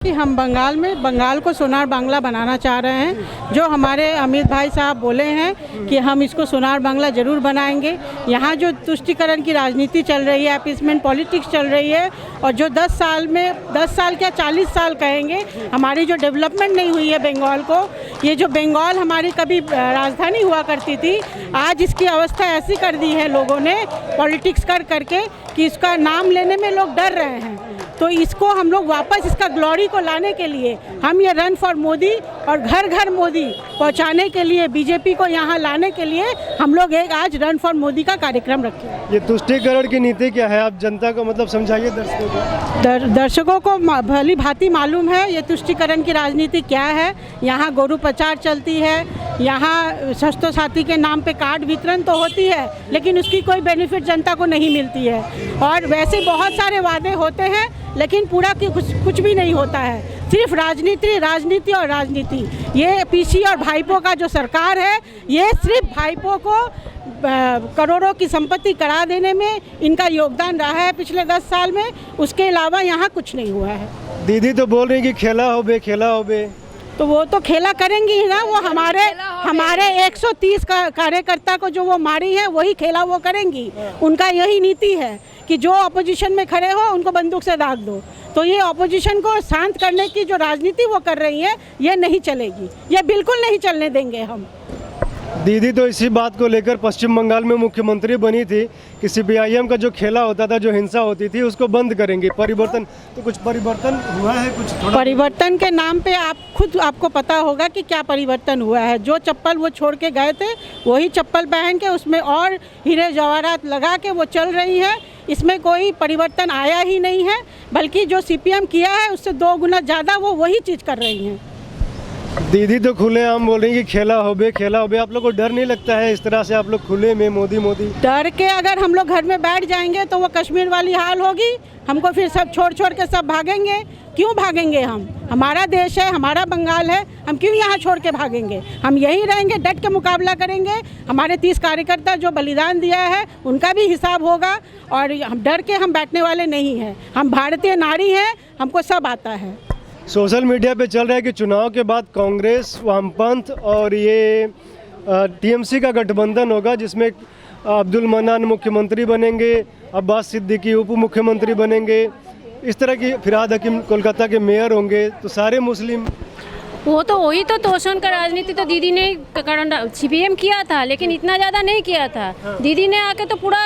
कि हम बंगाल को सोनार बांग्ला बनाना चाह रहे हैं। जो हमारे अमित भाई साहब बोले हैं कि हम इसको सोनार बांग्ला ज़रूर बनाएंगे। यहाँ जो तुष्टीकरण की राजनीति चल रही है, अपीसमेंट पॉलिटिक्स चल रही है, और जो 10 साल क्या 40 साल कहेंगे, हमारी जो डेवलपमेंट नहीं हुई है बंगाल को, ये जो बंगाल हमारी कभी राजधानी हुआ करती थी, आज इसकी अवस्था ऐसी कर दी है लोगों ने पॉलिटिक्स कर करके कि इसका नाम लेने में लोग डर रहे हैं। तो इसको हम लोग वापस इसका ग्लोरी को लाने के लिए हम ये रन फॉर मोदी और घर घर मोदी पहुंचाने के लिए, बीजेपी को यहाँ लाने के लिए हम लोग एक आज रन फॉर मोदी का कार्यक्रम रखे। ये तुष्टीकरण की नीति क्या है, आप जनता को मतलब समझाइए दर्शकों को। दर्शकों को भली भांति मालूम है ये तुष्टीकरण की राजनीति क्या है। यहाँ गोरु प्रचार चलती है, यहाँ स्वास्थ्य साथी के नाम पे कार्ड वितरण तो होती है, लेकिन उसकी कोई बेनिफिट जनता को नहीं मिलती है। और वैसे बहुत सारे वादे होते हैं, लेकिन पूरा कुछ भी नहीं होता है। सिर्फ राजनीति और राजनीति। ये पीसी और भाईपो का जो सरकार है, ये सिर्फ भाईपो को करोड़ों की संपत्ति करा देने में इनका योगदान रहा है पिछले 10 साल में। उसके अलावा यहाँ कुछ नहीं हुआ है। दीदी तो बोल रही कि खेला हो बे, तो वो तो खेला करेंगी ही ना। वो हमारे 130 कार्यकर्ता को जो वो मारी है, वही खेला वो करेंगी। उनका यही नीति है कि जो अपोजिशन में खड़े हो उनको बंदूक से दाग दो। तो ये अपोजिशन को शांत करने की जो राजनीति वो कर रही है, ये नहीं चलेगी, ये बिल्कुल नहीं चलने देंगे हम। दीदी तो इसी बात को लेकर पश्चिम बंगाल में मुख्यमंत्री बनी थी कि सीपीआईएम का जो खेला होता था, जो हिंसा होती थी, उसको बंद करेंगे। परिवर्तन तो कुछ परिवर्तन हुआ है, कुछ थोड़ा परिवर्तन के नाम पे आपको पता होगा कि क्या परिवर्तन हुआ है। जो चप्पल वो छोड़ के गए थे, वही चप्पल पहन के उसमें और हीरे जवाहरात लगा के वो चल रही है। इसमें कोई परिवर्तन आया ही नहीं है, बल्कि जो सीपीएम किया है उससे 2 गुना ज़्यादा वो वही चीज़ कर रही हैं। दीदी तो खुलेआम बोल रही कि खेला हो बे। आप लोग को डर नहीं लगता है इस तरह से आप लोग खुले में मोदी डर के अगर हम लोग घर में बैठ जाएंगे तो वो कश्मीर वाली हाल होगी। हमको फिर सब छोड़ के सब भागेंगे। क्यों भागेंगे हम? हमारा देश है, हमारा बंगाल है, हम क्यों यहाँ छोड़ के भागेंगे? हम यहीं रहेंगे, डट के मुकाबला करेंगे। हमारे 30 कार्यकर्ता जो बलिदान दिया है उनका भी हिसाब होगा, और हम डर के हम बैठने वाले नहीं हैं। हम भारतीय नारी हैं, हमको सब आता है। सोशल मीडिया पे चल रहा है कि चुनाव के बाद कांग्रेस, वामपंथ और ये टीएमसी का गठबंधन होगा, जिसमें अब्दुल मन्नान मुख्यमंत्री बनेंगे, अब्बास सिद्दीकी उप मुख्यमंत्री बनेंगे, इस तरह की फिरहाद हकीम कोलकाता के मेयर होंगे, तो सारे मुस्लिम। वो तो वही तो तोषण का राजनीति तो दीदी ने सीपीएम किया था, लेकिन इतना ज़्यादा नहीं किया था। दीदी ने आके तो पूरा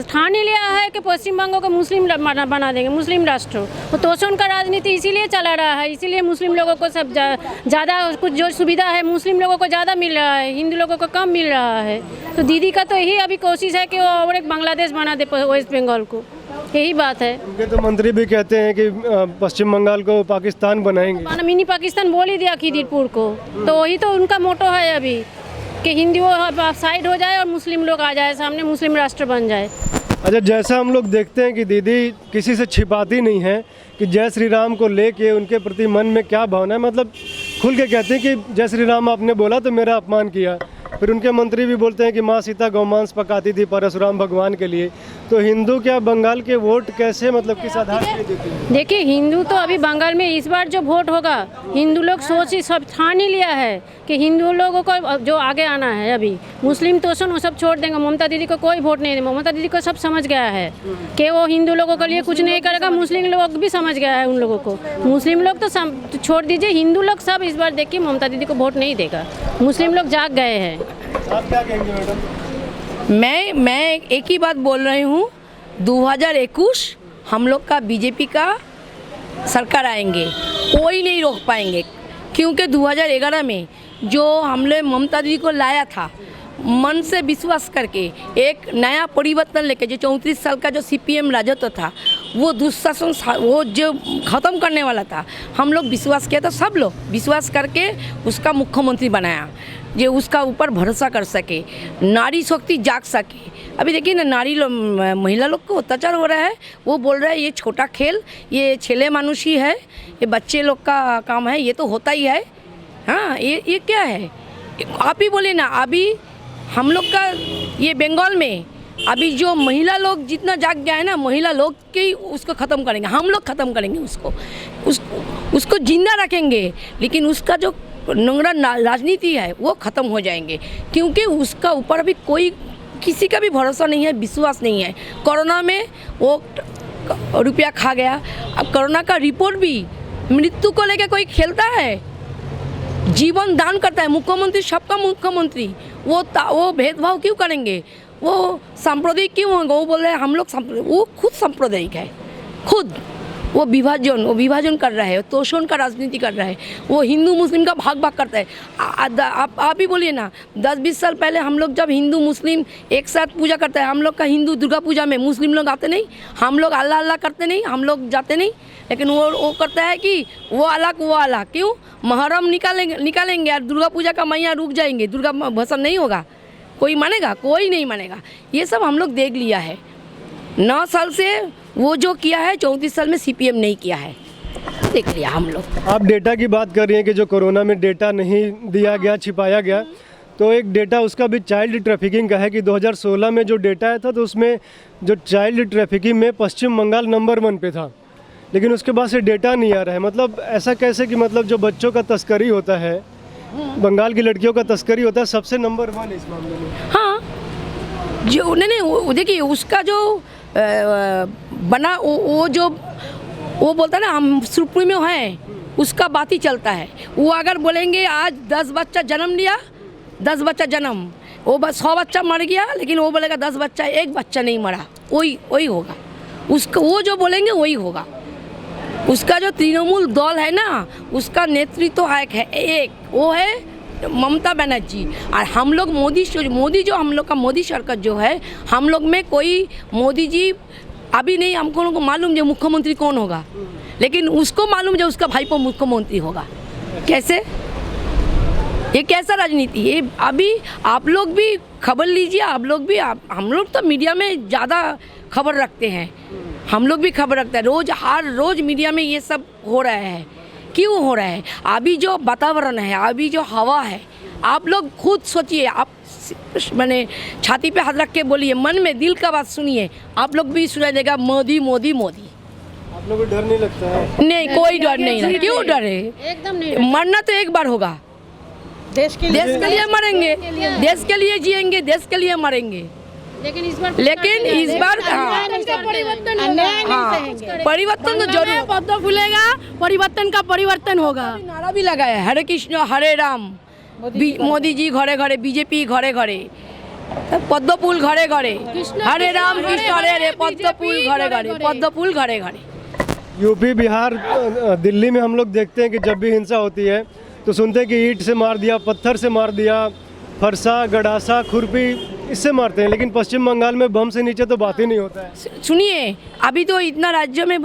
ठान ही लिया है कि पश्चिम बंगाल को मुस्लिम बना देंगे, मुस्लिम राष्ट्र। वो तोषण का राजनीति इसीलिए चला रहा है, इसीलिए मुस्लिम लोगों को सब ज़्यादा कुछ जो सुविधा है मुस्लिम लोगों को ज़्यादा मिल रहा है, हिंदू लोगों को कम मिल रहा है। तो दीदी का तो यही अभी कोशिश है कि वो और एक बांग्लादेश बना दे वेस्ट बंगाल को, यही बात है। उनके तो मंत्री भी कहते हैं कि पश्चिम बंगाल को पाकिस्तान बनाएंगे। मिनी पाकिस्तान बोल ही दिया खिदिरपुर को, तो वही तो उनका मोटो है अभी कि हिंदुओं साइड हो जाए और मुस्लिम लोग आ जाए सामने, मुस्लिम राष्ट्र बन जाए। अच्छा, जैसा हम लोग देखते हैं कि दीदी किसी से छिपाती नहीं है कि जय श्री राम को लेके उनके प्रति मन में क्या भावना है, मतलब खुल के कहते हैं कि जय श्री राम आपने बोला तो मेरा अपमान किया। फिर उनके मंत्री भी बोलते हैं कि माँ सीता गौमांस पकाती थी परशुराम भगवान के लिए। तो हिंदू क्या बंगाल के वोट कैसे, मतलब किस आधार पर देते हैं? देखिए, हिंदू तो अभी बंगाल में इस बार जो वोट होगा, हिंदू लोग सोच ही सब ठान ही लिया है कि हिंदू लोगों को जो आगे आना है। अभी मुस्लिम तोषण वो सब छोड़ देंगे, ममता दीदी को कोई वोट नहीं देंगे। ममता दीदी को सब समझ गया है कि वो हिंदू लोगों के लिए कुछ नहीं करेगा। मुस्लिम लोग भी समझ गया है उन लोगों को। मुस्लिम लोग तो छोड़ दीजिए, हिंदू लोग सब इस बार देखिए ममता दीदी को वोट नहीं देगा। मुस्लिम लोग जाग गए हैं। आप क्या कहेंगे मैडम? मैं एक ही बात बोल रही हूँ, 2021 हम लोग का बीजेपी का सरकार आएंगे, कोई नहीं रोक पाएंगे। क्योंकि 2011 में जो हमने ममता दीदी को लाया था, मन से विश्वास करके एक नया परिवर्तन लेके, जो 34 साल का जो सीपीएम राजत्व था, वो दुशासन वो जो ख़त्म करने वाला था, हम लोग विश्वास किया था। सब लोग विश्वास करके उसका मुख्यमंत्री बनाया, जो उसका ऊपर भरोसा कर सके, नारी शक्ति जाग सके। अभी देखिए ना, महिला लोग को अत्याचार हो रहा है। वो बोल रहा है ये छोटा खेल, ये छेले मानुष ही है, ये बच्चे लोग का काम है, ये तो होता ही है। हाँ, ये क्या है? आप ही बोले ना, अभी हम लोग का ये बंगाल में अभी जो महिला लोग जितना जाग गया है ना, महिला लोग के ही उसको ख़त्म करेंगे, हम लोग ख़त्म करेंगे उसको जिंदा रखेंगे, लेकिन उसका जो नंगड़ा राजनीति है वो ख़त्म हो जाएंगे, क्योंकि उसका ऊपर अभी कोई किसी का भी भरोसा नहीं है, विश्वास नहीं है। कोरोना में वो रुपया खा गया, अब कोरोना का रिपोर्ट भी, मृत्यु को लेकर कोई खेलता है, जीवन दान करता है मुख्यमंत्री, सबका मुख्यमंत्री, वो भेदभाव क्यों करेंगे, वो सांप्रदायिक क्यों होंगे, वो बोल रहे हैं हम लोग वो खुद सांप्रदायिक है, खुद वो विभाजन कर रहा है, तोषण का राजनीति कर रहा है, वो हिंदू मुस्लिम का भाग करता है। आप ही बोलिए ना, 10-20 साल पहले हम लोग जब हिंदू मुस्लिम एक साथ पूजा करते हैं, हम लोग का हिंदू दुर्गा पूजा में मुस्लिम लोग आते नहीं, हम लोग अल्लाह अल्लाह करते नहीं, हम लोग जाते नहीं, लेकिन वो करता है कि वो अलग क्यों, मुहर्रम निकालेंगे और दुर्गा पूजा का मैया रुक जाएंगे, दुर्गा भसन नहीं होगा, कोई मानेगा, कोई नहीं मानेगा। ये सब हम लोग देख लिया है, 9 साल से वो जो किया है 34 साल में सीपीएम नहीं किया है, देख लिया हम लोग। आप डेटा की बात कर रही हैं कि जो कोरोना में डेटा नहीं दिया गया, छिपाया गया, तो एक डेटा उसका भी चाइल्ड ट्रैफिकिंग का है कि 2016 में जो डेटा आया था तो उसमें जो चाइल्ड ट्रैफिकिंग में पश्चिम बंगाल नंबर 1 पे था, लेकिन उसके बाद से डेटा नहीं आ रहा है। मतलब ऐसा कैसे कि मतलब जो बच्चों का तस्करी होता है, बंगाल की लड़कियों का तस्करी होता है, सबसे नंबर 1 इस मामले में। हाँ, जो नहीं देखिए उसका जो बना वो जो वो बोलता है ना हम सुप्रीम में हैं, उसका बात ही चलता है। वो अगर बोलेंगे आज 10 बच्चा जन्म लिया, 10 बच्चा जन्म, वो 100 बच्चा मर गया, लेकिन वो बोलेगा 10 बच्चा, एक बच्चा नहीं मरा, वही होगा उसका, वो जो बोलेंगे वही होगा। उसका जो तृणमूल दल है ना, उसका नेतृत्व है एक, वो है ममता बनर्जी, और हम लोग मोदी जो हम लोग का मोदी सरकार जो है, हम लोग में कोई मोदी जी अभी नहीं, हमको मालूम जो मुख्यमंत्री कौन होगा, लेकिन उसको मालूम जो उसका भाईपो मुख्यमंत्री होगा। कैसे, ये कैसा राजनीति, ये अभी आप लोग भी खबर लीजिए, आप लोग भी, हम लोग तो मीडिया में ज़्यादा खबर रखते हैं, हम लोग भी खबर रखते हैं, हर रोज़ मीडिया में ये सब हो रहा है। क्यों हो रहा है? अभी जो वातावरण है, अभी जो हवा है, आप लोग खुद सोचिए, आप मैंने छाती पे हाथ रख के बोलिए, मन में दिल का बात सुनिए, आप लोग भी सुनाई देगा मोदी मोदी मोदी। आप लोगों को डर नहीं लगता है? नहीं, कोई डर नहीं है। क्यों डर है? एकदम नहीं। मरना तो एक बार होगा, देश के लिए मरेंगे, देश के लिए जिएंगे, देश के लिए मरेंगे, लेकिन इस बार परिवर्तन तो जरूर, पद्म फूलेगा, परिवर्तन का परिवर्तन होगा। नारा भी लगाया है, हरे कृष्ण हरे राम, मोदी जी घरे घरे, बीजेपी घरे घरे, पद्म फूल घरे घरे, हरे राम कृष्ण हरे हरे, पद्म फूल घरे घरे, पद्म फूल घरे घरे। यूपी, बिहार, दिल्ली में हम लोग देखते हैं कि जब भी हिंसा होती है तो सुनते हैं कि ईंट से मार दिया, पत्थर से मार दिया, फरसा, गड़ासा, खुरपी, इससे मारते हैं, लेकिन पश्चिम बंगाल में बम से नीचे तो बात ही नहीं होता है। सुनिए, अभी तो इतना राज्य में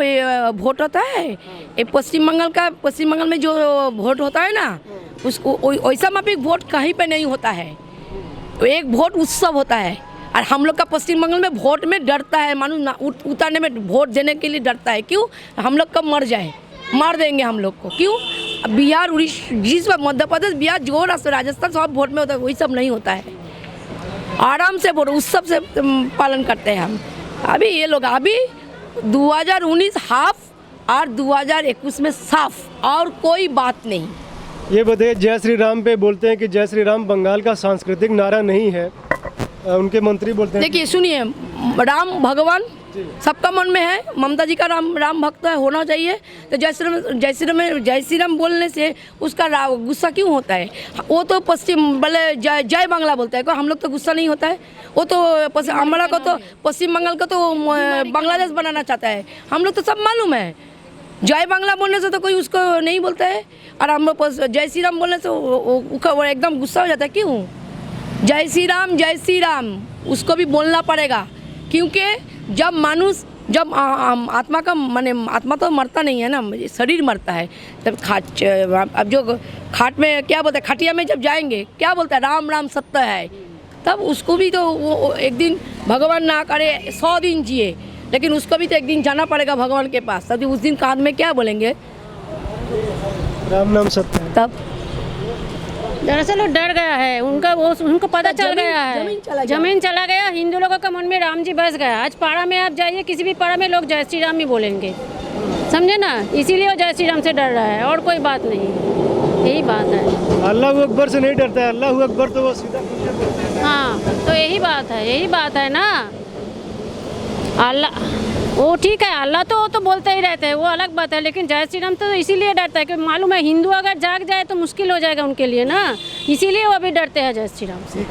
वोट होता है, एक पश्चिम बंगाल में जो वोट होता है ना, उसको वैसा मापिक वोट कहीं पे नहीं होता है, एक वोट उत्सव होता है। और हम लोग का पश्चिम बंगाल में वोट में डरता है, मानो उतारने में, वोट देने के लिए डरता है। क्यों? हम लोग कब मर जाए, मार देंगे हम लोग को। क्यों? बिहार, उड़ीसा, जिस मध्य प्रदेश, बिहार, जो राजस्थान सब वोट में होता है, वही सब नहीं होता है। आराम से वोट उत्सव से पालन करते हैं हम। अभी ये लोग अभी 2019 हाफ और 2021 में साफ, और कोई बात नहीं। ये बताइए, जय श्री राम पे बोलते हैं कि जय श्री राम बंगाल का सांस्कृतिक नारा नहीं है, उनके मंत्री बोलते हैं। देखिए सुनिए, राम भगवान सबका मन में है, ममता जी का राम भक्त होना चाहिए, तो जय श्री राम बोलने से उसका गुस्सा क्यों होता है? वो तो पश्चिम बोले जय बांग्ला बोलता है, हम लोग तो गुस्सा नहीं होता है। वो तो हमारा को तो पश्चिम बंगाल को तो बांग्लादेश बनाना चाहता है, हम लोग तो सब मालूम है। जय बांग्ला बोलने से तो कोई उसको नहीं बोलता है, और हम जय श्री राम बोलने से वो एकदम गुस्सा हो जाता है। क्यों? जय श्री राम उसको भी बोलना पड़ेगा, क्योंकि जब मनुष्य, जब आत्मा का माने, आत्मा तो मरता नहीं है ना, शरीर मरता है। जब अब जो खाट में क्या बोलते हैं, खटिया में जब जाएंगे क्या बोलता है, राम राम सत्य है, तब उसको भी तो वो एक दिन, भगवान ना करे 100 दिन जिए, लेकिन उसको भी तो एक दिन जाना पड़ेगा भगवान के पास, तभी उस दिन कान में क्या बोलेंगे, राम नाम सत्य है। तब दरअसल वो डर गया है, उनको पता चल गया है, जमीन चला गया। हिंदू लोगों के मन में राम जी बस गया। आज पाड़ा में आप जाइए, किसी भी पाड़ा में लोग जय श्री राम ही बोलेंगे, समझे ना, इसीलिए वो जय श्री राम से डर रहा है और कोई बात नहीं, यही बात है। अल्लाह अकबर से नहीं डरता है, अल्लाह अकबर तो वो सीधा हाँ, तो यही बात है ना। अल्लाह वो ठीक है, अल्लाह तो बोलते ही रहते हैं, वो अलग बात है, लेकिन जय श्री राम तो इसीलिए डरता है कि मालूम है हिंदू अगर जाग जाए तो मुश्किल हो जाएगा उनके लिए ना, इसीलिए वो अभी डरते हैं जय श्री राम से।